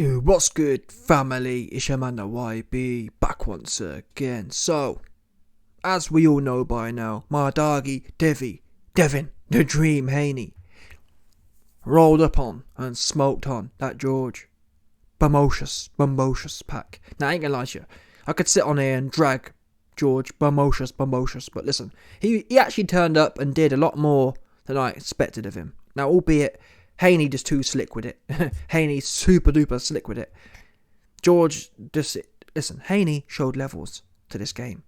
What's good, family? It's your man the YB, back once again. So, as we all know by now, my doggy, Devin, the Dream Haney, rolled up on and smoked on that George Bumbocious pack. Now, I ain't gonna lie to you, I could sit on here and drag George Bumbocious, but listen, he actually turned up and did a lot more than I expected of him. Now, albeit Haney just too slick with it. Haney's super duper slick with it. George just, listen, Haney showed levels to this game.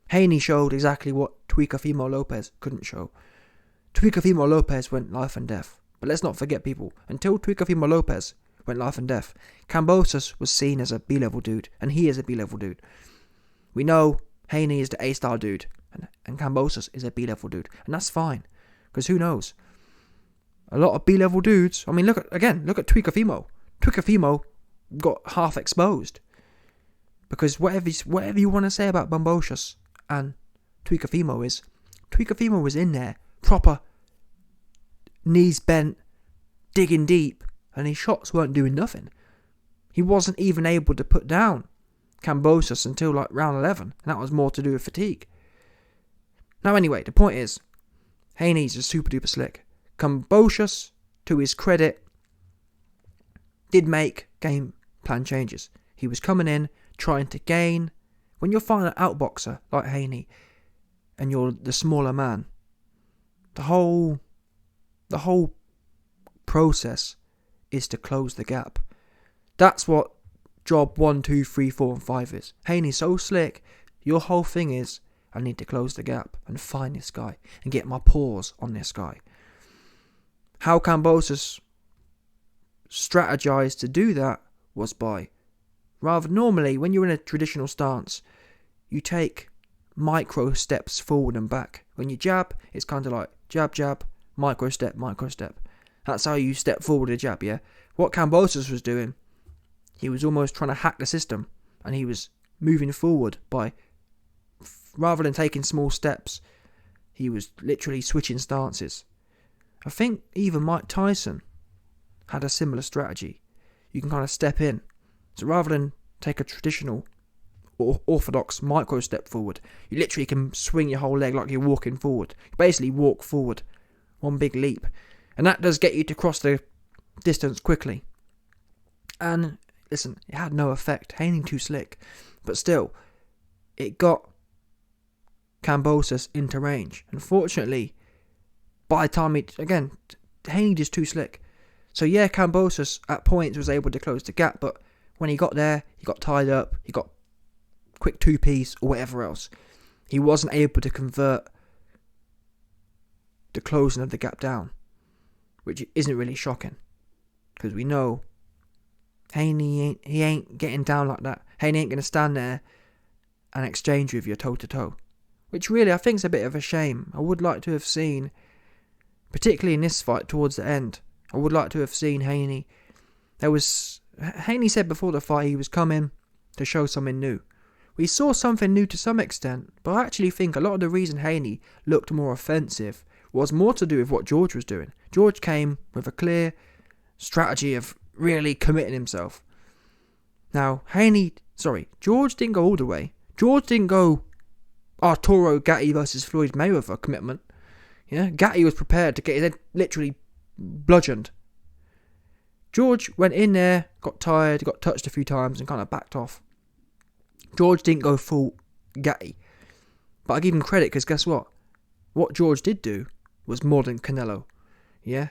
Haney showed exactly what Tuicafimo Lopez couldn't show. Tuicafimo Lopez went life and death. But let's not forget, people, until Tuicafimo Lopez went life and death, Kambosos was seen as a B-level dude, and he is a B-level dude. We know Haney is the A-star dude, and Kambosos is a B-level dude, and that's fine, because who knows? A lot of B-level dudes, I mean, look at Tuicafimo. Tuicafimo got half exposed. Because whatever you want to say about Bumbocious and Tuicafimo was in there, proper, knees bent, digging deep, and his shots weren't doing nothing. He wasn't even able to put down Kambosos until like round 11, and that was more to do with fatigue. Now anyway, the point is, Haney's just super duper slick. Kambosos, to his credit, did make game plan changes. He was coming in, trying to gain. When you're fighting an outboxer like Haney, and you're the smaller man, the whole process is to close the gap. That's what job 1, 2, 3, 4, and 5 is. Haney's so slick, your whole thing is, I need to close the gap and find this guy and get my paws on this guy. How Kambosos strategized to do that was by, rather normally when you're in a traditional stance, you take micro steps forward and back. When you jab, it's kind of like jab, micro step. That's how you step forward a jab, yeah? What Kambosos was doing, he was almost trying to hack the system, and he was moving forward by, rather than taking small steps, he was literally switching stances. I think even Mike Tyson had a similar strategy. You can kind of step in. So rather than take a traditional or orthodox micro step forward, you literally can swing your whole leg like you're walking forward. You basically walk forward, one big leap. And that does get you to cross the distance quickly. And listen, it had no effect. Haney too slick. But still, it got Kambosos into range. Unfortunately, by the time Haney just too slick. So yeah, Kambosos at points was able to close the gap, but when he got there, he got tied up, he got quick two-piece or whatever else. He wasn't able to convert the closing of the gap down, which isn't really shocking, because we know Haney ain't getting down like that. Haney ain't going to stand there and exchange with you toe-to-toe, which really I think is a bit of a shame. I would like to have seen, particularly in this fight towards the end, I would like to have seen Haney. Haney said before the fight he was coming to show something new. We saw something new to some extent, but I actually think a lot of the reason Haney looked more offensive was more to do with what George was doing. George came with a clear strategy of really committing himself. Now, George didn't go all the way. George didn't go Arturo Gatti versus Floyd Mayweather commitment. Yeah, Gatti was prepared to get his head literally bludgeoned. George went in there, got tired, got touched a few times and kind of backed off. George didn't go full Gatti. But I give him credit because guess what? What George did do was more than Canelo. Yeah?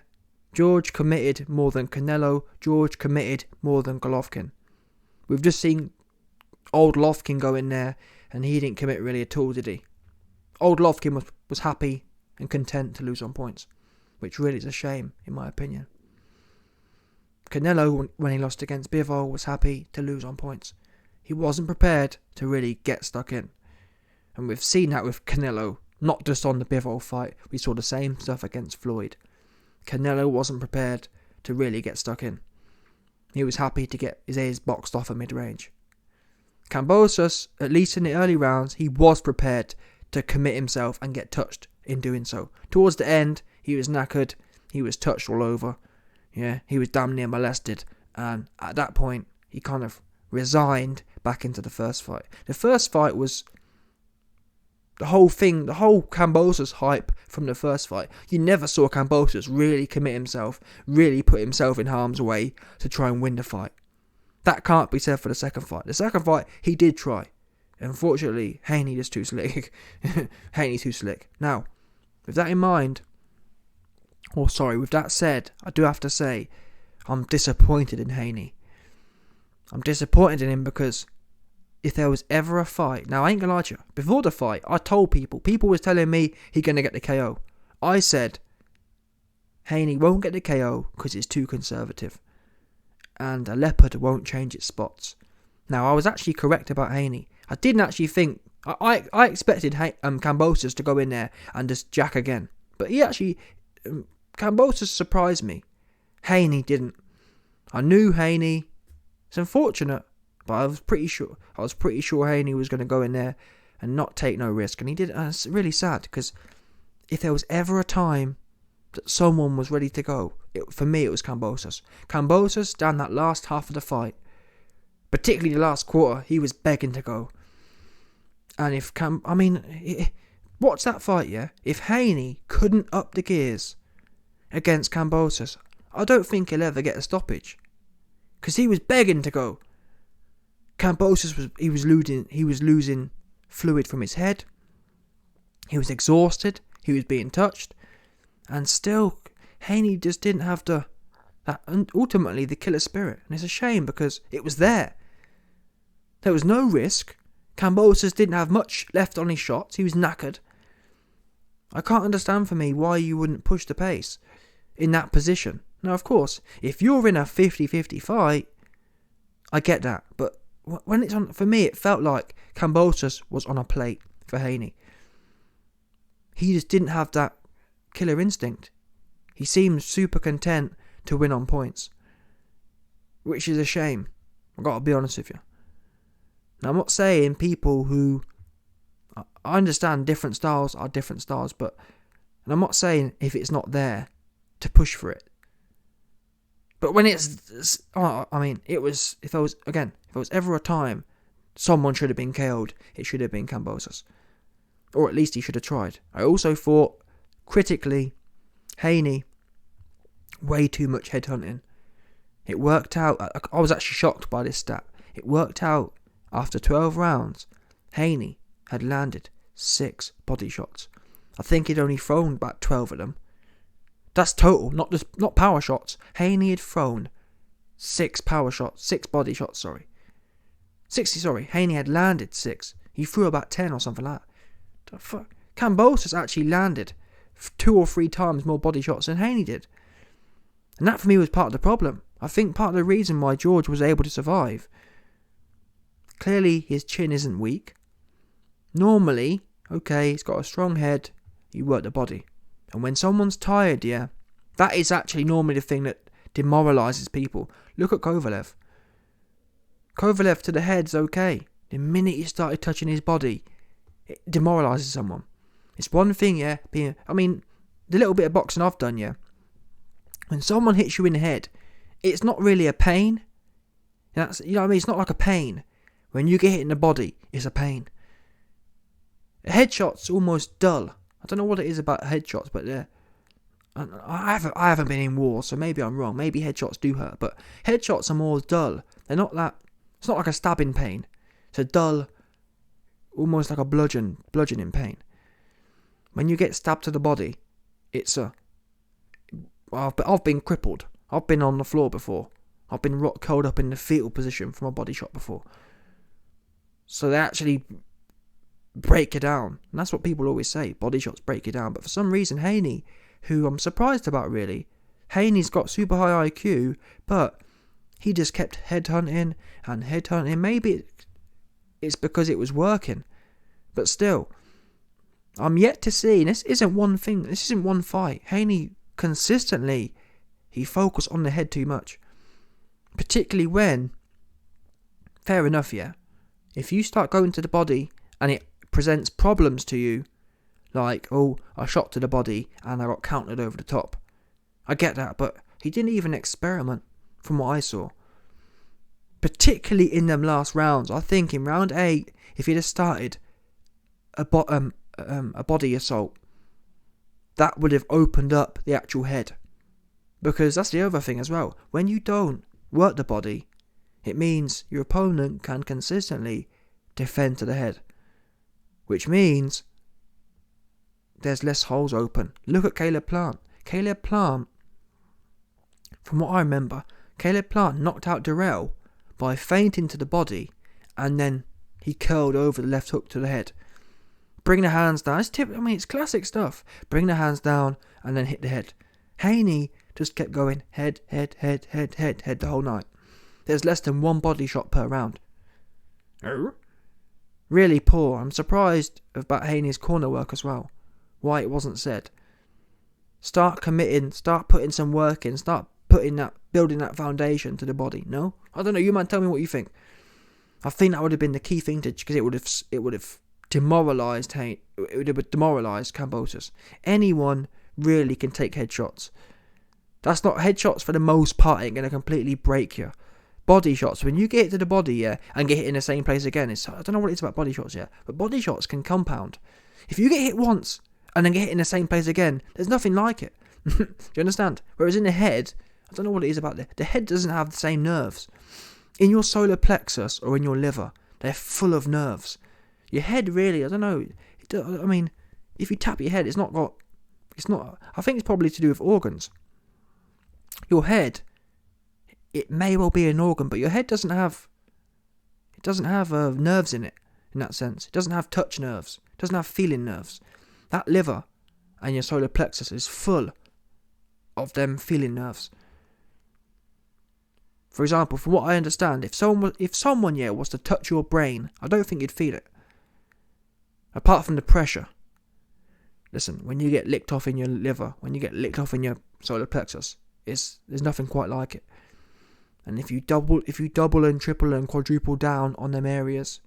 George committed more than Canelo. George committed more than Golovkin. We've just seen old Golovkin go in there and he didn't commit really at all, did he? Old Golovkin was happy and content to lose on points, which really is a shame, in my opinion. Canelo, when he lost against Bivol, was happy to lose on points. He wasn't prepared to really get stuck in. And we've seen that with Canelo, not just on the Bivol fight. We saw the same stuff against Floyd. Canelo wasn't prepared to really get stuck in. He was happy to get his ears boxed off at mid-range. Kambosos, at least in the early rounds, he was prepared to commit himself and get touched in doing so. Towards the end, he was knackered, he was touched all over, yeah, he was damn near molested, And at that point, he kind of resigned back into the first fight. The first fight was the whole Kambosos hype from the first fight. You never saw Kambosos really commit himself, really put himself in harm's way to try and win the fight. That can't be said for the second fight. The second fight, he did try. Unfortunately, Haney is too slick. Haney's too slick. Now, with that in mind, with that said, I do have to say, I'm disappointed in Haney. I'm disappointed in him because if there was ever a fight... Now, I ain't gonna lie to you. Before the fight, I told people was telling me he's gonna get the KO. I said, Haney won't get the KO because it's too conservative. And a leopard won't change its spots. Now, I was actually correct about Haney. I didn't actually think... I expected Kambosos to go in there and just jack again. But he actually... Kambosos surprised me. Haney didn't. I knew Haney. It's unfortunate, but I was pretty sure Haney was going to go in there and not take no risk. And he did. And it's really sad because if there was ever a time that someone was ready to go, for me it was Kambosos. Kambosos, down that last half of the fight, particularly the last quarter, he was begging to go. And watch that fight, yeah? If Haney couldn't up the gears against Kambosos, I don't think he'll ever get a stoppage. Because he was begging to go. Kambosos was losing fluid from his head. He was exhausted. He was being touched. And still, Haney just didn't have ultimately the killer spirit. And it's a shame because it was there. There was no risk. Kambosos didn't have much left on his shots. He was knackered. I can't understand for me why you wouldn't push the pace in that position. Now, of course, if you're in a 50-50 fight, I get that. But when it's on, for me, it felt like Kambosos was on a plate for Haney. He just didn't have that killer instinct. He seemed super content to win on points, which is a shame. I've got to be honest with you. Now, I'm not saying people who... I understand different styles are different styles, but... And I'm not saying if it's not there to push for it. But when it was... If there was ever a time someone should have been KO'd, it should have been Kambosos. Or at least he should have tried. I also thought, critically, Haney, way too much headhunting. It worked out... I was actually shocked by this stat. It worked out after 12 rounds, Haney had landed 6 body shots. I think he'd only thrown about 12 of them. That's total, not power shots. Haney had thrown 6 body shots, Haney had landed 6. He threw about 10 or something like that. The fuck? Kambosos actually landed 2 or 3 times more body shots than Haney did. And that for me was part of the problem. I think part of the reason why George was able to survive. Clearly his chin isn't weak. Normally, okay, he's got a strong head, you work the body. And when someone's tired, yeah, that is actually normally the thing that demoralises people. Look at Kovalev. Kovalev to the head's okay. The minute he started touching his body, it demoralises someone. It's one thing, yeah, the little bit of boxing I've done, yeah, when someone hits you in the head, it's not really a pain. It's not like a pain. When you get hit in the body, it's a pain. A headshot's almost dull. I don't know what it is about headshots, but I haven't been in war, so maybe I'm wrong. Maybe headshots do hurt, but headshots are more dull. They're not that. It's not like a stabbing pain. It's a dull, almost like a bludgeoning pain. When you get stabbed to the body, it's I've been crippled. I've been on the floor before. I've been curled up in the fetal position from a body shot before. So they actually break you down. And that's what people always say. Body shots break you down. But for some reason, Haney, who I'm surprised about really, Haney's got super high IQ, but he just kept headhunting and headhunting. Maybe it's because it was working. But still, I'm yet to see, and this isn't one fight. Haney consistently, he focused on the head too much. Particularly when, fair enough, yeah, if you start going to the body and it presents problems to you, like, oh, I shot to the body and I got countered over the top. I get that, but he didn't even experiment from what I saw. particularly in them last rounds. I think in round 8, if he'd have started a body assault, that would have opened up the actual head. Because that's the other thing as well. When you don't work the body, it means your opponent can consistently defend to the head, which means there's less holes open. Look at Caleb Plant. Caleb Plant, from what I remember, Caleb Plant knocked out Darrell by feinting to the body, and then he curled over the left hook to the head. Bring the hands down. It's classic stuff. Bring the hands down and then hit the head. Haney just kept going head the whole night. There's less than one body shot per round. Really poor. I'm surprised about Haney's corner work as well. Why it wasn't said. Start committing. Start putting some work in. Start building that foundation to the body. No, I don't know. You might tell me what you think. I think that would have been the key thing because it would have demoralised Haney. It would have demoralised Kambosos. Anyone really can take headshots. That's not headshots for the most part. Ain't gonna completely break you. Body shots, when you get it to the body, yeah, and get hit in the same place again, I don't know what it is about body shots, yeah, but body shots can compound. If you get hit once and then get hit in the same place again, there's nothing like it. Do you understand? Whereas in the head, I don't know what it is about the head doesn't have the same nerves. In your solar plexus or in your liver, they're full of nerves. Your head really, I don't know. I mean, if you tap your head, it's not. I think it's probably to do with organs. Your head, it may well be an organ, but your head doesn't have nerves in it. In that sense, it doesn't have touch nerves. It doesn't have feeling nerves. That liver and your solar plexus is full of them feeling nerves. For example, from what I understand, if someone was to touch your brain, I don't think you'd feel it. Apart from the pressure. Listen, when you get licked off in your liver, when you get licked off in your solar plexus, there's nothing quite like it. And if you double and triple and quadruple down on them areas,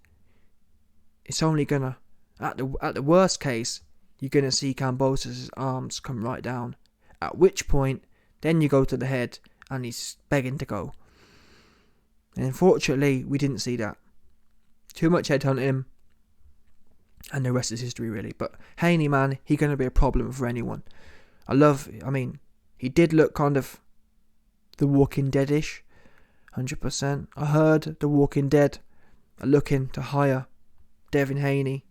it's only gonna, at the worst case, you're gonna see Kambosos' arms come right down. At which point, then you go to the head, and he's begging to go. And unfortunately, we didn't see that. Too much headhunting him, and the rest is history, really. But Haney, man, he's gonna be a problem for anyone. He did look kind of The Walking Dead-ish. 100%. I heard The Walking Dead are looking to hire Devin Haney.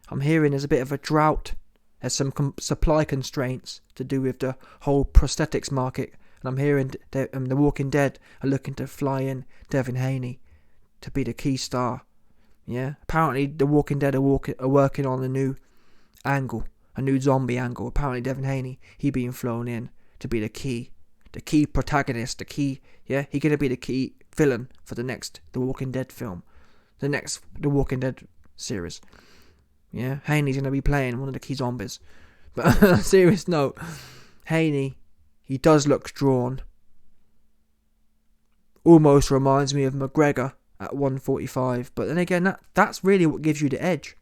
I'm hearing there's a bit of a drought. There's some supply constraints to do with the whole prosthetics market. And I'm hearing The Walking Dead are looking to fly in Devin Haney to be the key star. Yeah. Apparently The Walking Dead are working on a new angle. A new zombie angle. Apparently Devin Haney, he being flown in to be the key protagonist, he gonna be the key villain for the next The Walking Dead film, the next The Walking Dead series. Yeah, Haney's gonna be playing one of the key zombies. But on a serious note, Haney, he does look drawn. Almost reminds me of McGregor at 145, but then again, that's really what gives you the edge.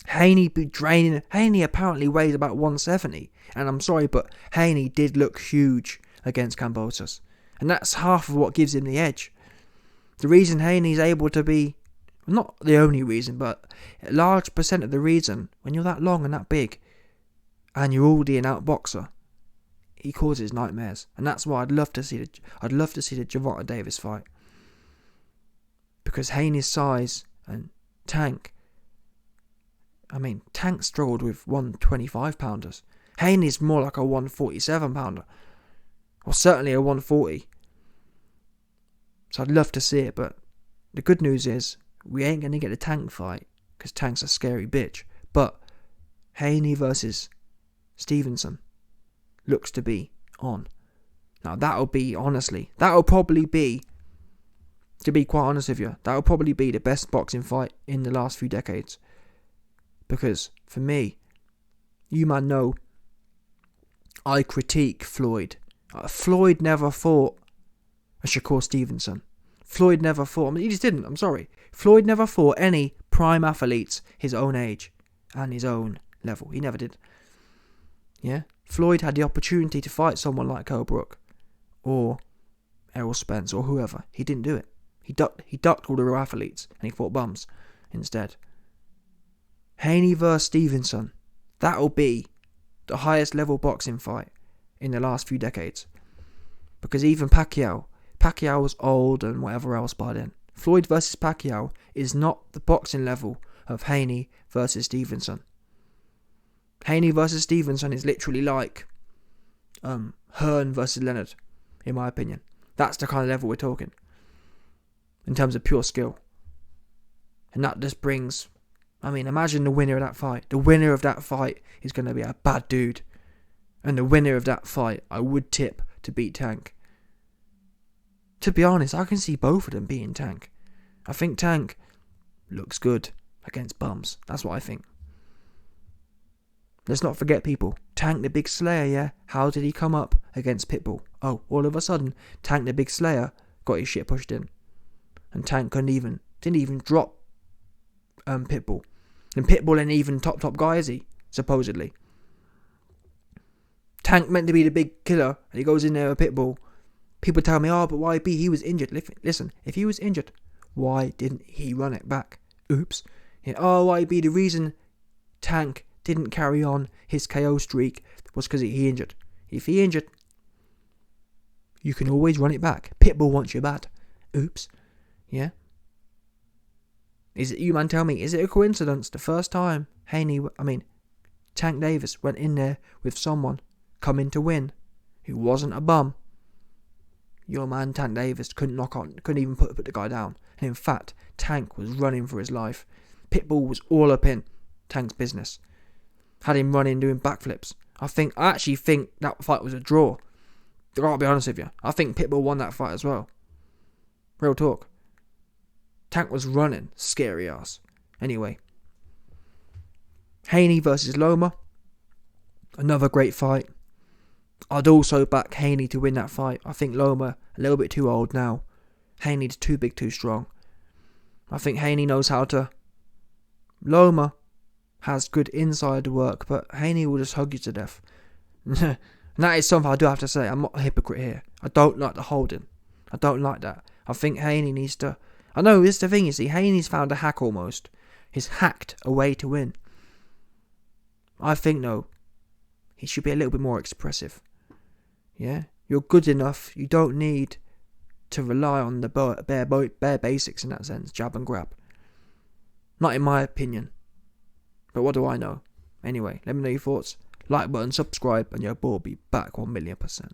Haney be draining. Haney apparently weighs about 170, and I'm sorry, but Haney did look huge against Kambosos, and that's half of what gives him the edge. The reason Haney's able to be, not the only reason, but a large percent of the reason, when you're that long and that big, and you're already an outboxer, he causes nightmares, and that's why I'd love to see the Gervonta Davis fight, because Haney's size and Tank. Tank struggled with 125 pounders. Haney's more like a 147 pounder. Or certainly a 140. So I'd love to see it, but the good news is we ain't going to get a Tank fight, because Tank's a scary bitch. But Haney versus Stevenson looks to be on. Now that'll probably be, to be quite honest with you, that'll probably be the best boxing fight in the last few decades. Because, for me, you man know, I critique Floyd. Floyd never fought a Shakur Stevenson. Floyd never fought, he just didn't, I'm sorry. Floyd never fought any prime athletes his own age and his own level. He never did. Yeah? Floyd had the opportunity to fight someone like Kell Brook or Errol Spence or whoever. He didn't do it. He ducked all the real athletes and he fought bums instead. Haney versus Stevenson. That'll be the highest level boxing fight in the last few decades. Because even Pacquiao was old and whatever else by then. Floyd versus Pacquiao is not the boxing level of Haney versus Stevenson. Haney versus Stevenson is literally like Hearn versus Leonard, in my opinion. That's the kind of level we're talking in terms of pure skill. And that just brings, imagine the winner of that fight. The winner of that fight is going to be a bad dude. And the winner of that fight, I would tip to beat Tank. To be honest, I can see both of them beating Tank. I think Tank looks good against bums. That's what I think. Let's not forget, people. Tank the Big Slayer, yeah? How did he come up against Pitbull? Oh, all of a sudden, Tank the Big Slayer got his shit pushed in. And Tank didn't even drop Pitbull. And Pitbull ain't even top guy, is he? Supposedly. Tank meant to be the big killer, and he goes in there with Pitbull. People tell me, oh, but YB, he was injured. Listen, if he was injured, why didn't he run it back? Oops. Yeah, oh, YB, the reason Tank didn't carry on his KO streak was because he injured. If he injured, you can always run it back. Pitbull wants you bad. Oops. Yeah? You man tell me, is it a coincidence the first time Tank Davis went in there with someone coming to win who wasn't a bum? Your man Tank Davis couldn't even put the guy down. And in fact, Tank was running for his life. Pitbull was all up in Tank's business. Had him running, doing backflips. I actually think that fight was a draw. I'll be honest with you. I think Pitbull won that fight as well. Real talk. Tank was running. Scary ass. Anyway. Haney versus Loma. Another great fight. I'd also back Haney to win that fight. I think Loma a little bit too old now. Haney's too big, too strong. I think Haney knows how to. Loma has good inside work, but Haney will just hug you to death. And that is something I do have to say. I'm not a hypocrite here. I don't like the holding. I don't like that. I think Haney needs to. I know, this is the thing, you see. Haney's found a hack almost. He's hacked a way to win. I think, no, he should be a little bit more expressive. Yeah? You're good enough. You don't need to rely on the bare basics in that sense. Jab and grab. Not in my opinion. But what do I know? Anyway, let me know your thoughts. Like button, subscribe, and your boy will be back 1,000,000%.